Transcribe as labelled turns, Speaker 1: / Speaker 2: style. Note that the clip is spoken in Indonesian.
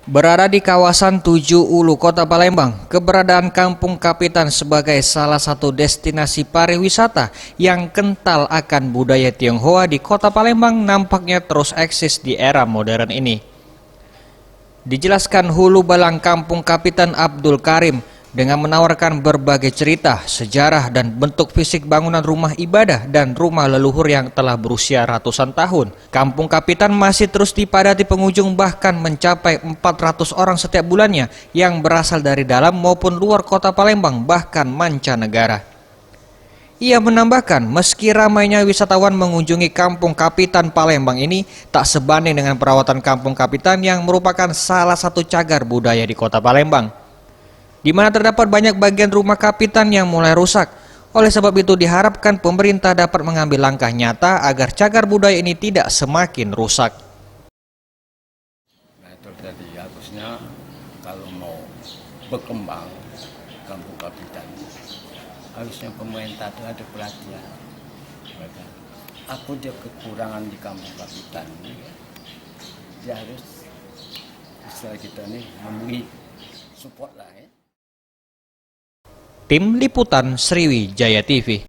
Speaker 1: Berada di kawasan Tujuh Ulu, Kota Palembang, keberadaan Kampung Kapitan sebagai salah satu destinasi pariwisata yang kental akan budaya Tionghoa di Kota Palembang nampaknya terus eksis di era modern ini. Dijelaskan hulu balang Kampung Kapitan Abdul Karim dengan menawarkan berbagai cerita, sejarah dan bentuk fisik bangunan rumah ibadah dan rumah leluhur yang telah berusia ratusan tahun. Kampung Kapitan masih terus dipadati pengunjung, bahkan mencapai 400 orang setiap bulannya yang berasal dari dalam maupun luar Kota Palembang, bahkan mancanegara. Ia menambahkan, meski ramainya wisatawan mengunjungi Kampung Kapitan Palembang ini tak sebanding dengan perawatan Kampung Kapitan yang merupakan salah satu cagar budaya di Kota Palembang, di mana terdapat banyak bagian rumah kapitan yang mulai rusak. Oleh sebab itu diharapkan pemerintah dapat mengambil langkah nyata agar cagar budaya ini tidak semakin rusak.
Speaker 2: Nah itu jadi harusnya kalau mau berkembang Kampung Kapitan, harusnya pemerintah itu ada perhatian. Aku dia kekurangan di Kampung Kapitan ini, dia harus istilah kita nih memberi support lah ya.
Speaker 1: Tim Liputan Sriwijaya TV.